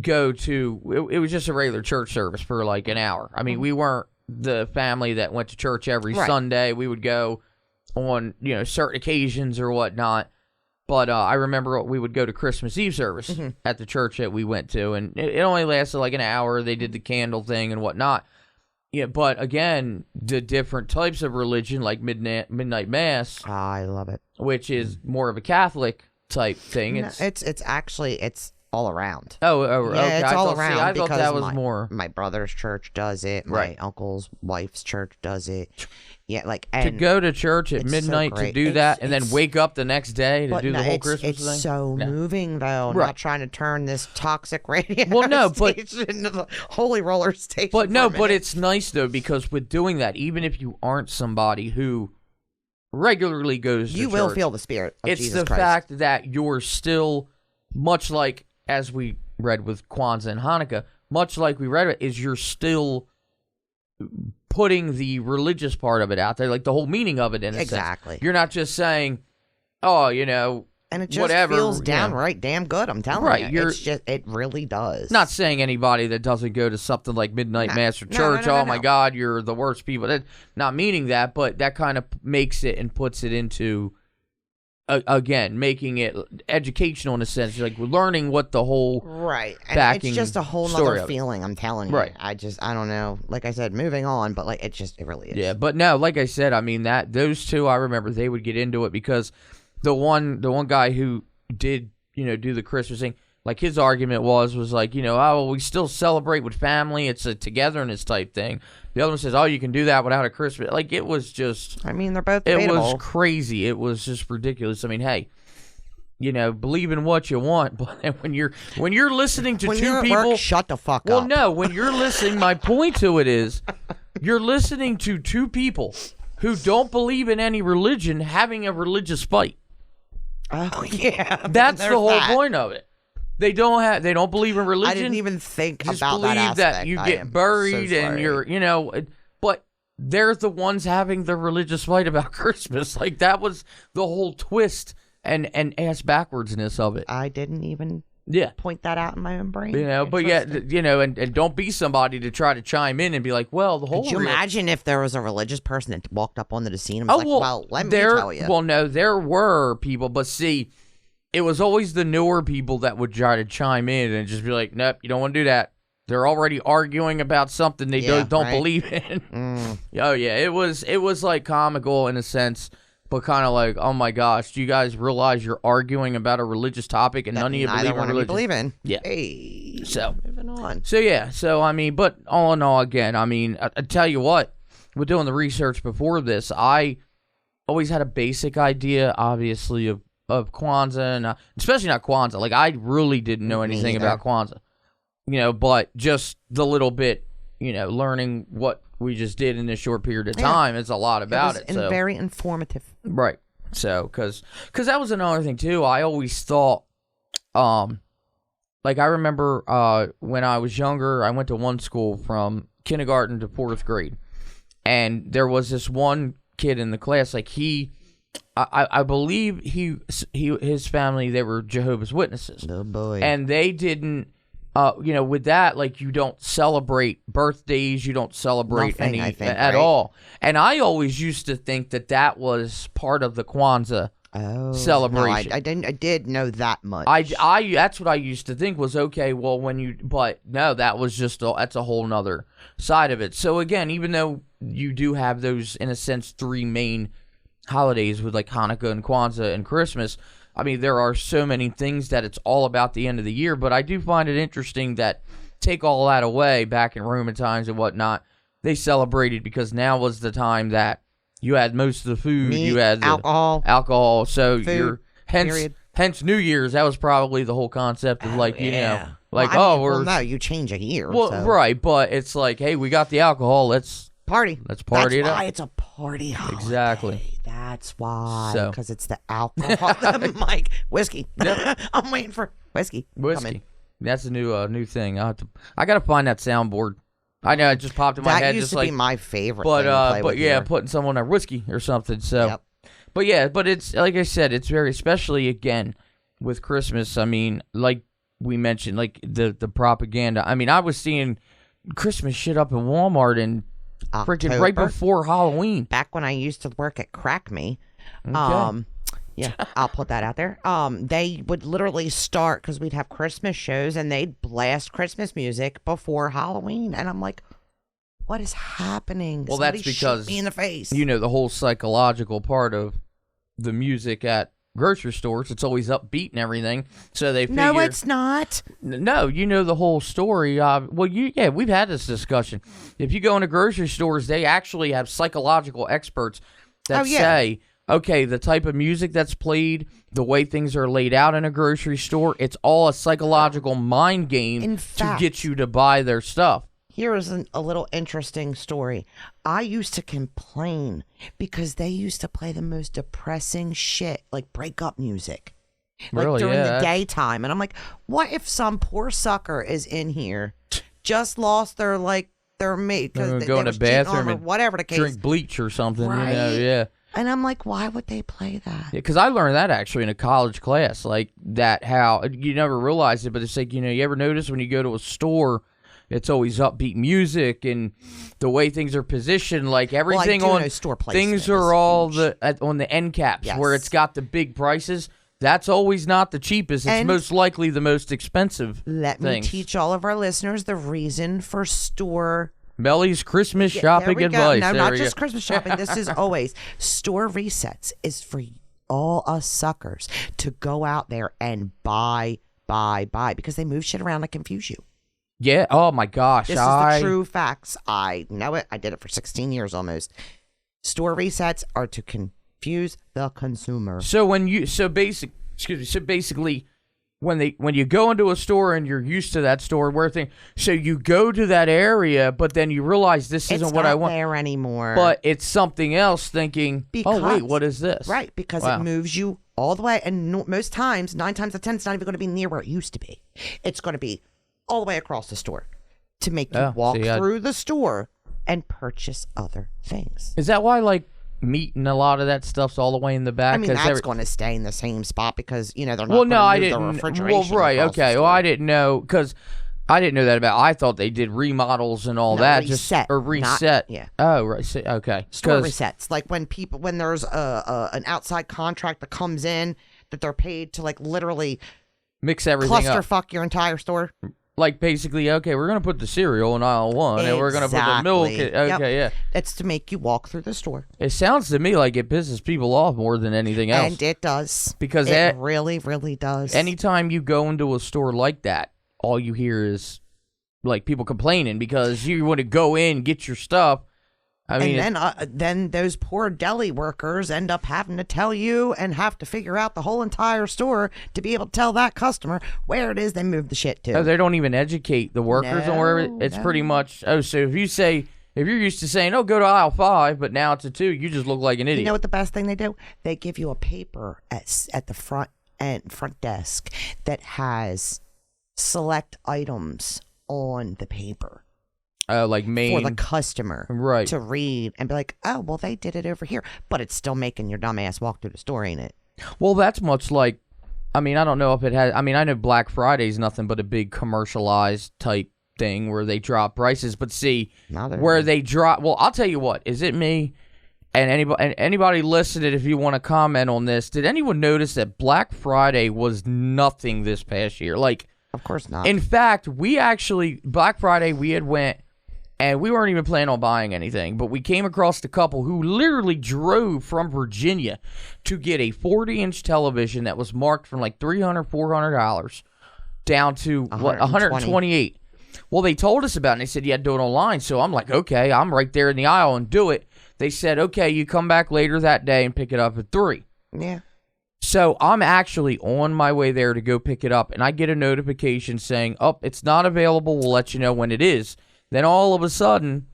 go to. It was just a regular church service for an hour. I mean, we weren't the family that went to church every Sunday. We would go on certain occasions or whatnot. But I remember we would go to Christmas Eve service at the church that we went to, and it only lasted an hour. They did the candle thing and whatnot. Yeah, but again, the different types of religion, like midnight mass. I love it. Which is more of a Catholic type thing. No, it's all around. Okay. It's all around. I thought that was more. My brother's church does it. Right. My uncle's wife's church does it. Yeah, to go to church at midnight to do that and then wake up the next day to do the whole Christmas thing. It's so moving, though. I'm not trying to turn this toxic radio station into the holy roller station. But it's nice, though, because with doing that, even if you aren't somebody who regularly goes to church, you will feel the spirit of Jesus Christ. It's the fact that you're still, much like as we read with Kwanzaa and Hanukkah, much like we read it, is you're still putting the religious part of it out there, the whole meaning of it in a sense. Exactly. You're not just saying, and it just whatever, feels downright damn good, I'm telling you. It really does. Not saying anybody that doesn't go to something like midnight mass or church, my God, you're the worst people. Not meaning that, but that kind of makes it and puts it into again, making it educational in a sense, like we're learning what the whole right. And backing it's just a whole story nother feeling. I'm telling you. Right. I don't know. Like I said, moving on, but like it really is. Yeah, but no, like I said, I mean that those two, I remember they would get into it because the one guy who did do the Christmas thing, like his argument was like, oh, well, we still celebrate with family. It's a togetherness type thing. The other one says, oh, you can do that without a Christmas. Like, it was just... I mean, they're both debatable. It was crazy. It was just ridiculous. I mean, hey, believe in what you want, but when you're listening to when two you're at people... work, shut the fuck up. Well, no, when you're listening, my point to it is, you're listening to two people who don't believe in any religion having a religious fight. Oh, yeah. That's the whole point of it. They don't believe in religion. I didn't even think just about believe that aspect. that you get buried and you're, but they're the ones having the religious fight about Christmas. Like, that was the whole twist and ass backwardsness of it. I didn't even point that out in my own brain. But and don't be somebody to try to chime in and be like, well, the whole... Could you imagine if there was a religious person that walked up onto the scene and was well, let me tell you. Well, no, there were people, but see... It was always the newer people that would try to chime in and just be like, nope, you don't want to do that. They're already arguing about something they don't believe in. Oh, yeah. It was like comical in a sense, but kind of like, oh, my gosh, do you guys realize you're arguing about a religious topic and none of you believe in religion? Yeah. Hey. So, moving on. So, yeah. So, I mean, but all in all, again, I mean, I tell you what, with doing the research before this, I always had a basic idea, obviously, of Kwanzaa, and especially not Kwanzaa. Like, I really didn't know anything about Kwanzaa, but just the little bit, learning what we just did in this short period of time is a lot about it. So very informative, right? So, because that was another thing too. I always thought, like I remember when I was younger, I went to one school from kindergarten to 4th grade, and there was this one kid in the class, like I believe his family, they were Jehovah's Witnesses. Oh boy. And they didn't with that, like, you don't celebrate birthdays, you don't celebrate at all. And I always used to think that was part of the Kwanzaa celebration. No, I did know that much. I that's what I used to think was okay, well, but no, that was that's a whole nother side of it. So again, even though you do have those, in a sense, three main holidays with like Hanukkah and Kwanzaa and Christmas, I mean, there are so many things that it's all about the end of the year, but I do find it interesting that take all that away back in Roman times and whatnot, they celebrated because now was the time that you had most of the food, meat, you had the alcohol, so food, you're hence New Year's, that was probably the whole concept of like, no, you change a year. Well, so. Right, but it's like, hey, we got the alcohol, let's party. Let's party it up. That's why it's a party holiday. Exactly. That's why. Because it's the alcohol. Mike, whiskey. Yep. I'm waiting for whiskey. That's a new thing. I got to find that soundboard. I know it just popped in my head. That used to be my favorite. But yeah, putting someone on whiskey or something. So, yep. But yeah, but it's like I said, it's very, especially again with Christmas. I mean, like we mentioned, like the propaganda. I mean, I was seeing Christmas shit up in Walmart and freaking right before Halloween. Back when I used to work at Crack Me. Okay. Yeah, I'll put that out there. They would literally start, because we'd have Christmas shows, and they'd blast Christmas music before Halloween. And I'm like, what is happening? Well, Somebody that's because, shoot me in the face. The whole psychological part of the music at grocery stores, it's always upbeat and everything. So they figure... No, it's not. No, the whole story. We've had this discussion. If you go into grocery stores, they actually have psychological experts that say, okay, the type of music that's played, the way things are laid out in a grocery store, it's all a psychological mind game to get you to buy their stuff. Here is a little interesting story. I used to complain because they used to play the most depressing shit, like breakup music, like during the daytime. And I'm like, what if some poor sucker is in here, just lost their mate because they go in the bathroom or whatever the case, drink bleach or something, right? And I'm like, why would they play that? Because I learned that actually in a college class, like that, how you never realized it, but it's like, you ever notice when you go to a store, it's always upbeat music and the way things are positioned, like everything on store placement things are all huge. on the end caps Yes. where it's got the big prices. That's always not the cheapest. It's And most likely the most expensive. Let me teach all of our listeners the reason for store. Mellie's Christmas shopping there we go. advice. No, There not we just go. Christmas shopping. This is always store resets is for all us suckers to go out there and buy because they move shit around to confuse you. Yeah. Oh my gosh. This is the true facts. I know it. I did it for 16 years almost. Store resets are to confuse the consumer. So basically, when you go into a store and you're used to that store, so you go to that area, but then you realize this isn't what I want. It's not there anymore. But it's something else. Thinking, oh wait, what is this? Right, because Wow. it moves you all the way, and most times, 9 times out of 10, it's not even going to be near where it used to be. It's going to be all the way across the store to make you walk through the store and purchase other things. Is that why meat and a lot of that stuff's all the way in the back? I mean, that's going to stay in the same spot because they're not. Well, no, I the didn't. refrigeration Well, right, across the okay. Well, store. I didn't know because I didn't know that about. I thought they did remodels and all that, reset, or reset. yeah. Oh, right. Okay. Store resets, like when there's an outside contract that comes in that they're paid to literally mix everything up. clusterfuck your entire store. Like basically, okay, we're gonna put the cereal in aisle 1, and we're gonna put the milk. Okay, yeah. It's to make you walk through the store. It sounds to me like it pisses people off more than anything else. And it does. Because it really, really does. Anytime you go into a store like that, all you hear is people complaining because you want to go in, get your stuff. I mean, and then those poor deli workers end up having to tell you and have to figure out the whole entire store to be able to tell that customer where it is they moved the shit to. Oh, they don't even educate the workers on where it's pretty much. Oh, so if you're used to saying, "Oh, go to aisle 5," but now it's a 2, you just look like an idiot. You know what the best thing they do? They give you a paper at the front desk that has select items on the paper. For the customer right to read and be like, oh, well, they did it over here, but it's still making your dumb ass walk through the store, ain't it? Well, that's much like, I mean, I don't know if it has, I mean, I know Black Friday's nothing but a big commercialized type thing where they drop prices, but see, where they drop, well, I'll tell you what, is it me and anybody listening, if you want to comment on this, did anyone notice that Black Friday was nothing this past year? Of course not. In fact, Black Friday, we had went, and we weren't even planning on buying anything, but we came across a couple who literally drove from Virginia to get a 40-inch television that was marked from $300, $400 down to $128. Well, they told us about it, and they said you had to do it online. So I'm like, okay, I'm right there in the aisle and do it. They said, okay, you come back later that day and pick it up at 3. Yeah. So I'm actually on my way there to go pick it up, and I get a notification saying, oh, it's not available. We'll let you know when it is. Then all of a sudden,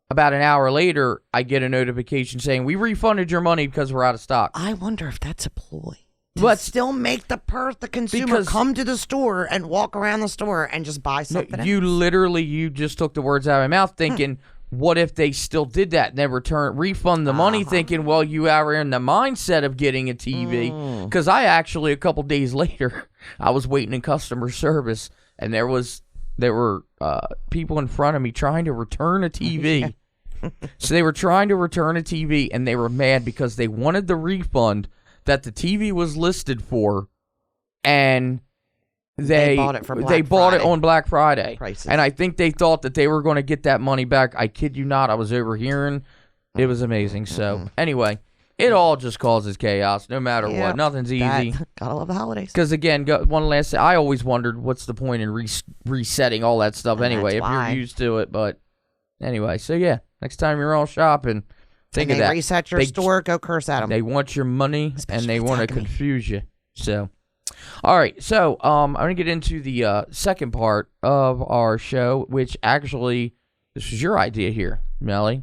about an hour later, I get a notification saying, we refunded your money because we're out of stock. I wonder if that's a ploy. But still make the consumer come to the store and walk around the store and just buy something else. You just took the words out of my mouth thinking, what if they still did that and then refund the money thinking, well, you are in the mindset of getting a TV. Because I actually, a couple days later, I was waiting in customer service and there were people in front of me trying to return a TV. So they were trying to return a TV and they were mad because they wanted the refund that the TV was listed for, and they bought it on Black Friday prices. And I think they thought that they were going to get that money back. I kid you not, I was overhearing. It was amazing. So anyway, it all just causes chaos no matter what. Nothing's easy. Gotta love the holidays. Because again, one last thing, I always wondered what's the point in resetting all that stuff anyway if you're used to it. But anyway, so yeah, next time you're all shopping, think of that. Reset your store, go curse at them. They want your money, and they want to confuse you. So, all right. So, I'm going to get into the second part of our show, which actually, this was your idea here, Mellie.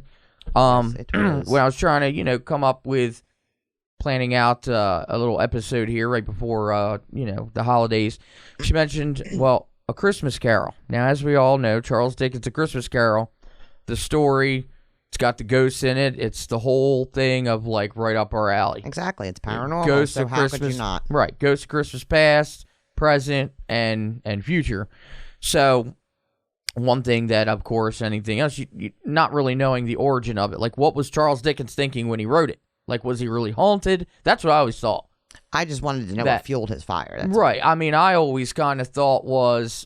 When I was trying to, come up with planning out a little episode here right before, the holidays, she mentioned, well, A Christmas Carol. Now, as we all know, Charles Dickens' A Christmas Carol, the story... It's got the ghosts in it. It's the whole thing of right up our alley. Exactly. It's paranormal. Ghosts so of how Christmas, could you not? Right. Ghosts of Christmas past, present, and future. So one thing that, of course, anything else, you not really knowing the origin of it. Like, what was Charles Dickens thinking when he wrote it? Like, was he really haunted? That's what I always thought. I just wanted to know what fueled his fire. That's right. I mean, I always kind of thought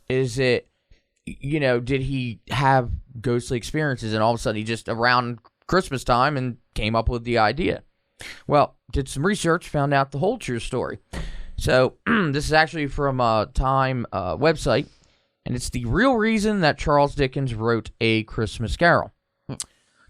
is it, did he have ghostly experiences and all of a sudden he just around Christmas time and came up with the idea? Well, did some research, found out the whole true story. So this is actually from a Time website, and it's the real reason that Charles Dickens wrote A Christmas Carol. It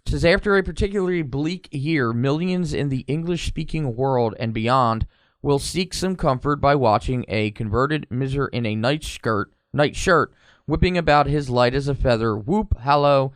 says, after a particularly bleak year, millions in the English-speaking world and beyond will seek some comfort by watching a converted miser in a nightshirt, whipping about his light as a feather. Whoop, hallo,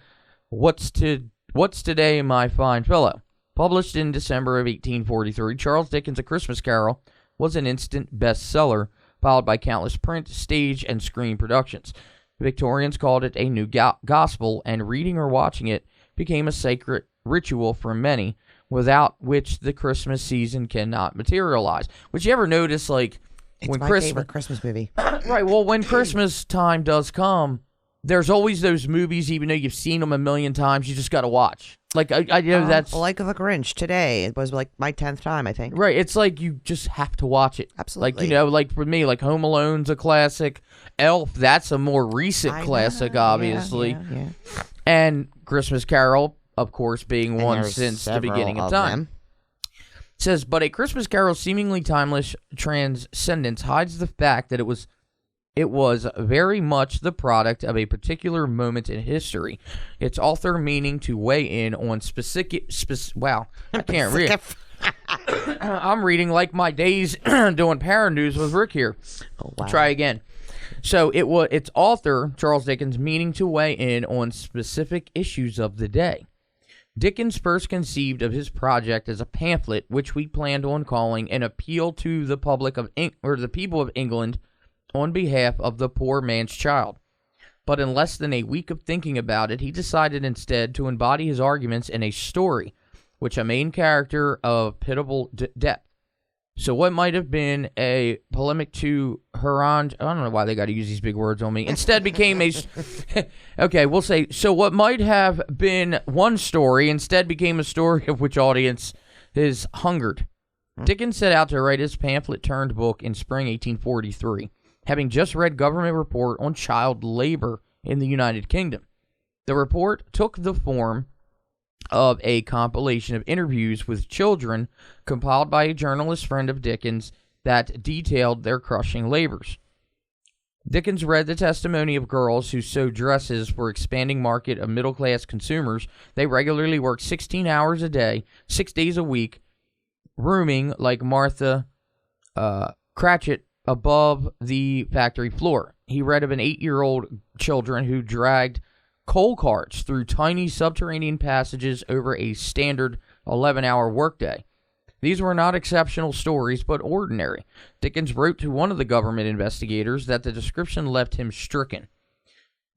what's today, my fine fellow? Published in December of 1843, Charles Dickens' A Christmas Carol was an instant bestseller, followed by countless print, stage, and screen productions. Victorians called it a new gospel, and reading or watching it became a sacred ritual for many, without which the Christmas season cannot materialize. Which you ever notice, like, it's when my favorite Christmas movie. Right, well, when Christmas time does come, there's always those movies, even though you've seen them a million times, you just got to watch. Like, I know that's... Like The Grinch today. It was like my 10th time, I think. Right, it's like you just have to watch it. Absolutely. Like, like for me, like Home Alone's a classic. Elf, that's a more recent classic, obviously. Yeah. And Christmas Carol, of course, being one since the beginning of time. It says, but A Christmas Carol's seemingly timeless transcendence hides the fact that it was very much the product of a particular moment in history. Its author meaning to weigh in on wow, I can't read. I'm reading like my days doing Paranews with Rick here. Oh, wow. Try again. So its author, Charles Dickens, meaning to weigh in on specific issues of the day. Dickens first conceived of his project as a pamphlet, which we planned on calling an appeal to the public of the people of England on behalf of the poor man's child. But in less than a week of thinking about it, he decided instead to embody his arguments in a story, which a main character of pitiable depth. So what might have been a polemic to Haran, I don't know why they got to use these big words on me, instead became a, okay, we'll say, so what might have been one story instead became a story of which audience is hungered. Dickens set out to write his pamphlet-turned-book in spring 1843, having just read government report on child labor in the United Kingdom. The report took the form of a compilation of interviews with children compiled by a journalist friend of Dickens that detailed their crushing labors. Dickens read the testimony of girls who sewed dresses for expanding market of middle-class consumers. They regularly worked 16 hours a day, 6 days a week, rooming like Martha Cratchit above the factory floor. He read of an 8-year-old children who dragged coal carts through tiny subterranean passages over a standard 11-hour workday. These were not exceptional stories, but ordinary. Dickens wrote to one of the government investigators that the description left him stricken.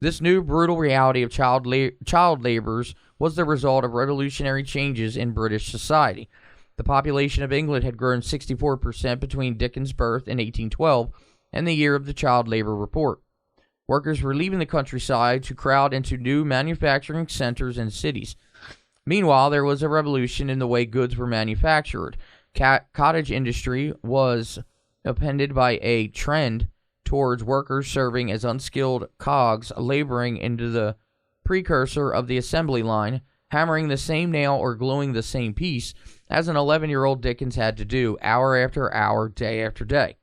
This new brutal reality of child laborers was the result of revolutionary changes in British society. The population of England had grown 64% between Dickens' birth in 1812 and the year of the child labor report. Workers were leaving the countryside to crowd into new manufacturing centers and cities. Meanwhile, there was a revolution in the way goods were manufactured. Cottage industry was appended by a trend towards workers serving as unskilled cogs, laboring into the precursor of the assembly line, hammering the same nail or gluing the same piece as an 11-year-old Dickens had to do, hour after hour, day after day.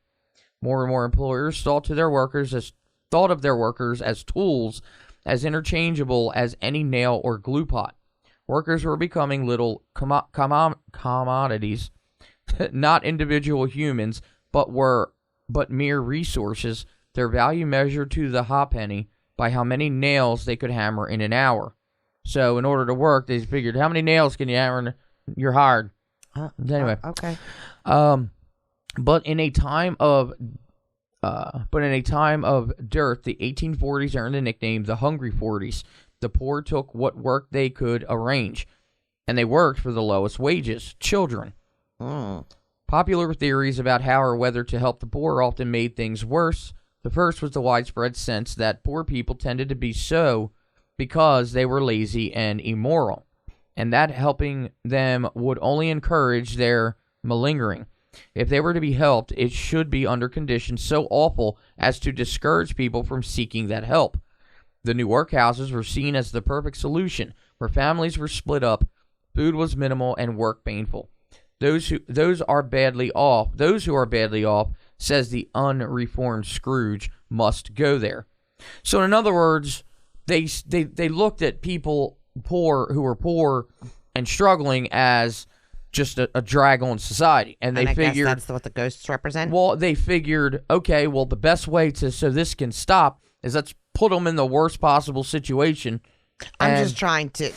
More and more employers thought of their workers as tools, as interchangeable as any nail or glue pot. Workers were becoming little commodities, not individual humans, but mere resources, their value measured to the halfpenny by how many nails they could hammer in an hour. So in order to work, they figured, how many nails can you hammer? You're hired. Anyway. Okay. But in a time of dearth, the 1840s earned the nickname the Hungry 40s. The poor took what work they could arrange, and they worked for the lowest wages, children. Popular theories about how or whether to help the poor often made things worse. The first was the widespread sense that poor people tended to be so because they were lazy and immoral, and that helping them would only encourage their malingering. If they were to be helped, it should be under conditions so awful as to discourage people from seeking that help. The new workhouses were seen as the perfect solution, where families were split up, food was minimal, and work painful. Those who are badly off, says the unreformed Scrooge, must go there. So in other words, they looked at people who were poor and struggling as just a drag on society, and they figured guess that's what the ghosts represent. Well, they figured, okay, well, the best way so this can stop is let's put them in the worst possible situation. I'm just trying to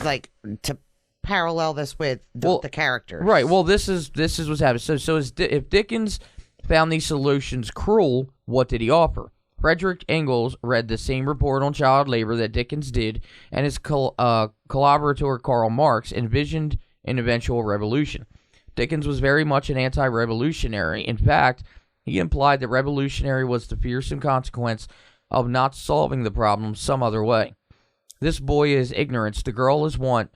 parallel this with the characters, right? Well, this is what's happening. So if Dickens found these solutions cruel, what did he offer? Frederick Engels read the same report on child labor that Dickens did, and his collaborator Karl Marx envisioned an eventual revolution. Dickens was very much an anti-revolutionary. In fact, he implied that revolutionary was the fearsome consequence of not solving the problem some other way. This boy is ignorance, the girl is want.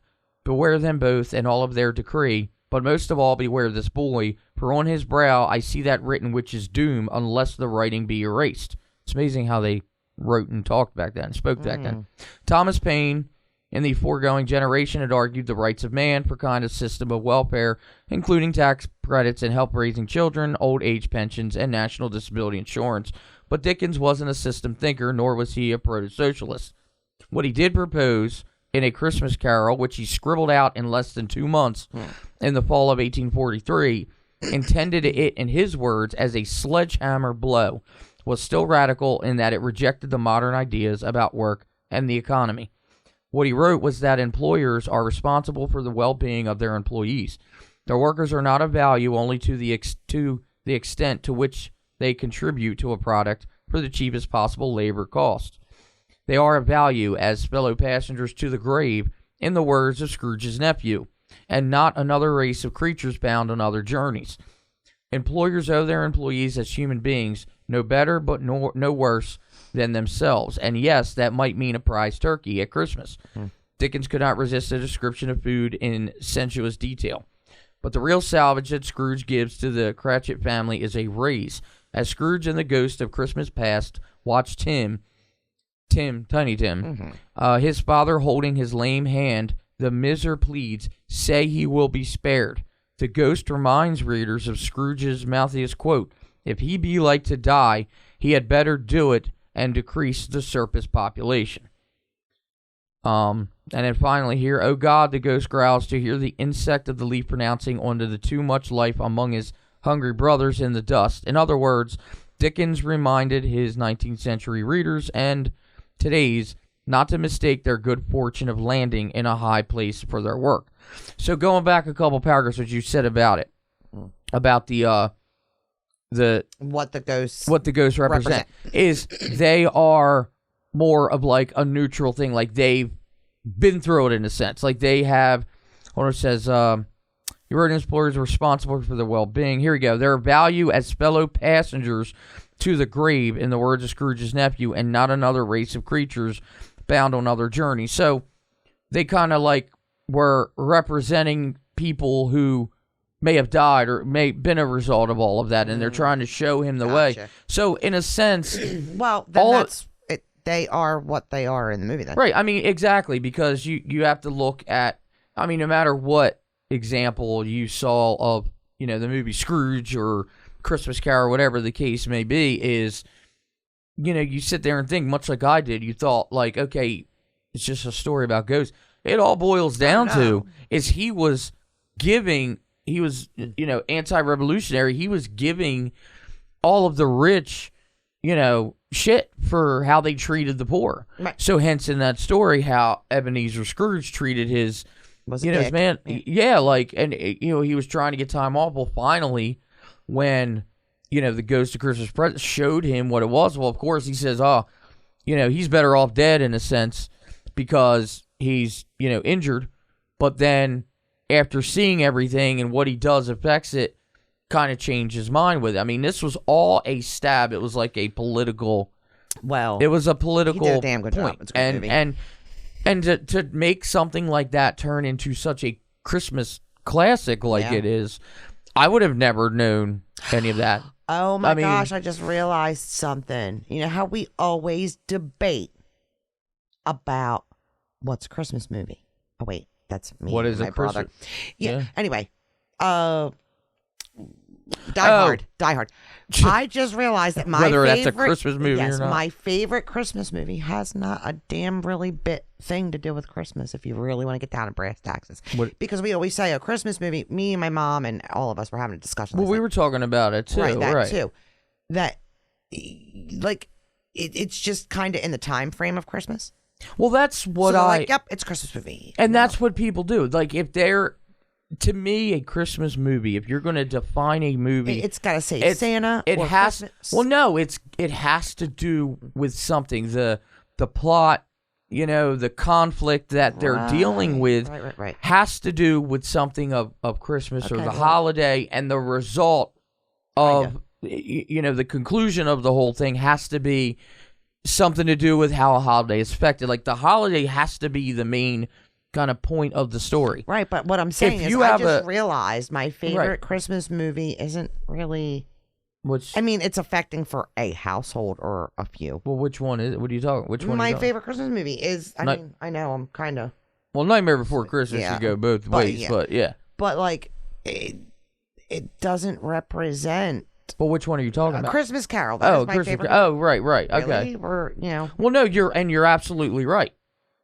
Beware them both and all of their decree, but most of all beware this boy, for on his brow I see that written which is doom, unless the writing be erased. It's amazing how they wrote and talked back then, spoke back then. Thomas Paine, in the foregoing generation, had argued the rights of man for kind of system of welfare, including tax credits and help raising children, old age pensions, and national disability insurance. But Dickens wasn't a system thinker, nor was he a proto-socialist. What he did propose in A Christmas Carol, which he scribbled out in less than 2 months in the fall of 1843, intended it, in his words, as a sledgehammer blow, was still radical in that it rejected the modern ideas about work and the economy. What he wrote was that employers are responsible for the well-being of their employees. Their workers are not of value only to the extent to which they contribute to a product for the cheapest possible labor cost. They are of value as fellow passengers to the grave, in the words of Scrooge's nephew, and not another race of creatures bound on other journeys. Employers owe their employees as human beings, no better but no worse than themselves. And yes, that might mean a prize turkey at Christmas. Dickens could not resist a description of food in sensuous detail. But the real salvage that Scrooge gives to the Cratchit family is a raise. As Scrooge and the ghost of Christmas past watched Tiny Tim, his father holding his lame hand, the miser pleads, say he will be spared. The ghost reminds readers of Scrooge's mouthiest quote, if he be like to die, he had better do it and decrease the surplus population. And then finally here, oh God, the ghost growls to hear the insect of the leaf pronouncing onto the too much life among his hungry brothers in the dust. In other words, Dickens reminded his 19th century readers and today's not to mistake their good fortune of landing in a high place for their work. So going back a couple paragraphs, what you said about it, about what the ghosts represent is they are more of like a neutral thing, like they've been through it in a sense, like they have. What it says, your ordinance employers are responsible for their well-being. Here we go. Their value as fellow passengers to the grave, in the words of Scrooge's nephew, and not another race of creatures bound on other journeys. So they kind of like were representing people who may have died or may have been a result of all of that, and they're trying to show him the way. So in a sense, well, then they are what they are in the movie then. Right. I mean, exactly, because you have to look at, I mean, no matter what example you saw of, the movie Scrooge or Christmas Carol, whatever the case may be, is, you sit there and think, much like I did, you thought, like, okay, it's just a story about ghosts. It all boils down to is he was, anti-revolutionary. He was giving all of the rich, shit for how they treated the poor. Right. So hence in that story, how Ebenezer Scrooge treated his, his man. Yeah, like, and, he was trying to get time off. Well, finally, when, the Ghost of Christmas Present showed him what it was, well, of course, he says, he's better off dead in a sense because he's, injured. But then after seeing everything and what he does affects it, kind of changed his mind with it. I mean, this was all a stab. It was like a political Well, it was a political he did a damn good job. It's a good movie. And to make something like that turn into such a Christmas classic like it is, I would have never known any of that. Oh my gosh, I just realized something. You know how we always debate about what's a Christmas movie? Oh wait, that's me. What is my a brother? Christmas? Yeah. Anyway, Die Hard. I just realized that whether that's a Christmas movie or not. My favorite Christmas movie has not a damn really bit thing to do with Christmas. If you really want to get down to brass taxes, because we always say a Christmas movie. Me and my mom and all of us were having a discussion. Well, we were talking about it too, right? Too. That, like, it's just kind of in the time frame of Christmas. Well, that's what yep, it's a Christmas movie, and that's what people do. Like, if they're. To me, a Christmas movie, if you're going to define a movie, it's got to say Santa. It or has. Christmas. Well, no, it has to do with something. The plot, the conflict that they're dealing with, has to do with something of Christmas or the holiday, and the result of the conclusion of the whole thing has to be something to do with how a holiday is affected. Like the holiday has to be the main kind of point of the story. Right, but what I'm saying is I just realized my favorite Christmas movie isn't really... it's affecting for a household or a few. Well, which one is it? What are you talking? Which one? My favorite Christmas movie is... I know, I'm kind of... Well, Nightmare Before Christmas should go both ways, but yeah. But, like, it doesn't represent... But which one are you talking about? Christmas Carol. That is my favorite. Oh, right, okay. Really? Well, no, you're absolutely right.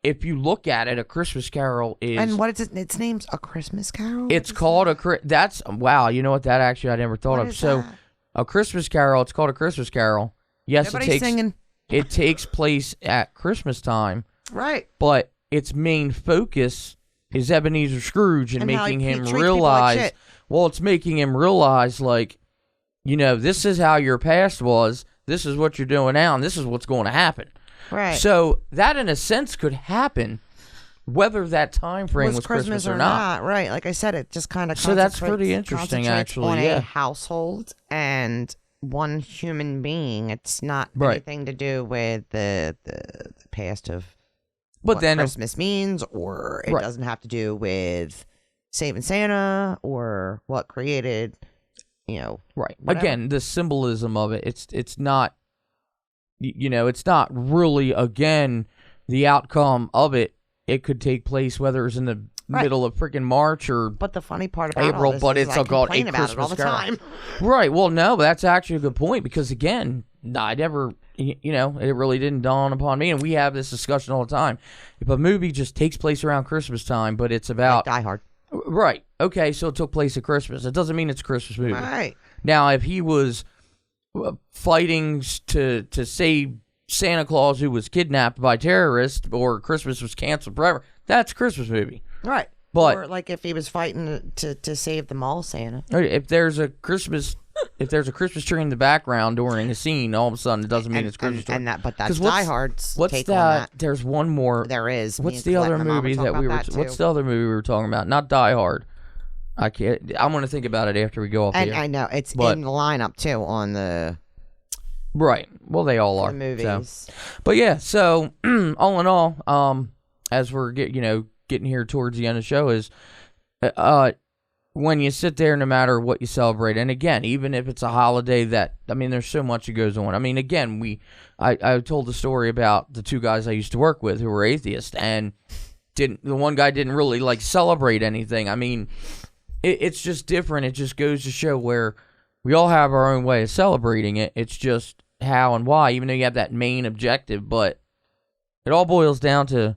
If you look at it, A Christmas Carol is... And what is it? Its name's A Christmas Carol? It's called that's... Wow, you know what? That actually I never thought of. So, A Christmas Carol, it's called A Christmas Carol. Yes, everybody's singing. It takes place at Christmas time. Right. But its main focus is Ebenezer Scrooge and making him realize... Like well, it's making him realize, like, this is how your past was, this is what you're doing now, and this is what's going to happen. Right. So that, in a sense, could happen, whether that time frame was Christmas or not. Right. Like I said, it just kind of so that's pretty interesting, actually. On a household and one human being. It's not anything to do with the past of what Christmas means, or it doesn't have to do with saving Santa or what created, Right. Whatever. Again, the symbolism of it. It's not. It's not really, again, the outcome of it. It could take place whether it's in the middle of freaking March or but the funny part about April, all this but is it's I called complain a about Christmas it all the Carol. time. Right. Well, no, that's actually a good point because, again, I never, it really didn't dawn upon me, and we have this discussion all the time. If a movie just takes place around Christmas time, but it's about... Like Die Hard. Right. Okay, so it took place at Christmas. It doesn't mean it's a Christmas movie. Right. Now, if he was fighting to save Santa Claus who was kidnapped by terrorists, or Christmas was canceled forever, that's a Christmas movie. Right. But, or like if he was fighting to save the mall Santa. If there's a Christmas tree in the background during a scene, all of a sudden it doesn't mean it's Christmas tree. But that's Die Hard's what's take that? on that. There's one more. There is. What's the other movie that we were? What's the other movie we were talking about? Not Die Hard. I can't. I'm going to think about it after we go off and here. I know it's in the lineup too on the. Right. Well, they all are. The movies. So. But yeah, so all in all, as we're getting here towards the end of the show, is when you sit there, no matter what you celebrate, and again, even if it's a holiday there's so much that goes on. I mean, again, I told the story about the two guys I used to work with who were atheists, and the one guy didn't really celebrate anything. I mean, it's just different. It just goes to show where we all have our own way of celebrating it. It's just how and why, even though you have that main objective, but it all boils down to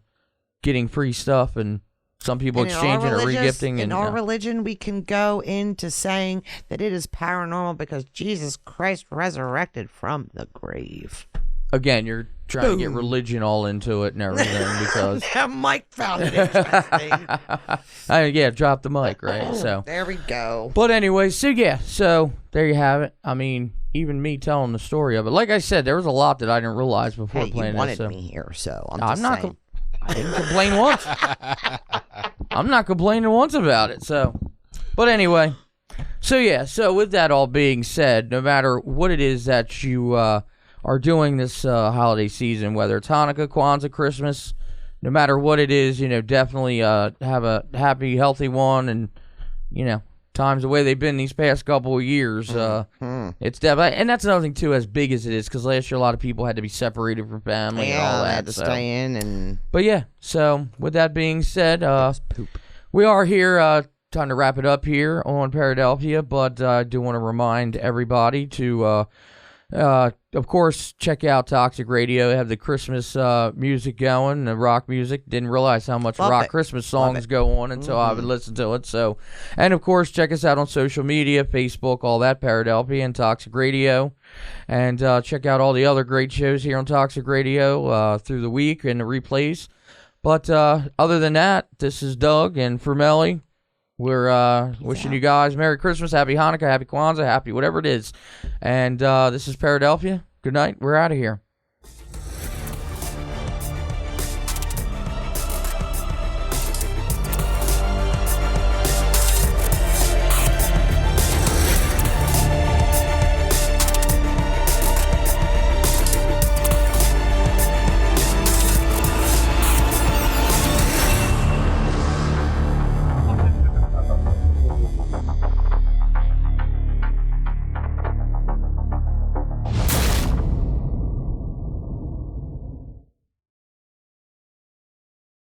getting free stuff and some people exchanging or regifting. In our religion, we can go into saying that it is paranormal because Jesus Christ resurrected from the grave. Again, you're trying to get religion all into it and everything because Mike found it interesting. Drop the mic, right? So there we go. But anyway, so there you have it. I mean, even me telling the story of it, like I said, there was a lot that I didn't realize before playing you this. wanted me here, so I'm not. I didn't complain once. I'm not complaining once about it. So, but anyway, so with that all being said, no matter what it is that you are doing this holiday season, whether it's Hanukkah, Kwanzaa, Christmas, no matter what it is, definitely have a happy, healthy one, and times the way they've been these past couple of years, it's definitely, and that's another thing too, as big as it is, because last year a lot of people had to be separated from family and all that. Had to stay in and. But yeah, so with that being said, we are here. Time to wrap it up here on Paradelphia, but I do want to remind everybody to, of course, check out Toxic Radio. They have the Christmas music going, the rock music. Didn't realize how much rock Christmas songs go on until I would listen to it. So, and of course, check us out on social media, Facebook, all that, Paradelphia and Toxic Radio. And check out all the other great shows here on Toxic Radio through the week and the replays. But other than that, this is Doug, and for MELLIE, we're wishing you guys Merry Christmas, Happy Hanukkah, Happy Kwanzaa, Happy whatever it is. And this is Paradelphia. Good night. We're out of here.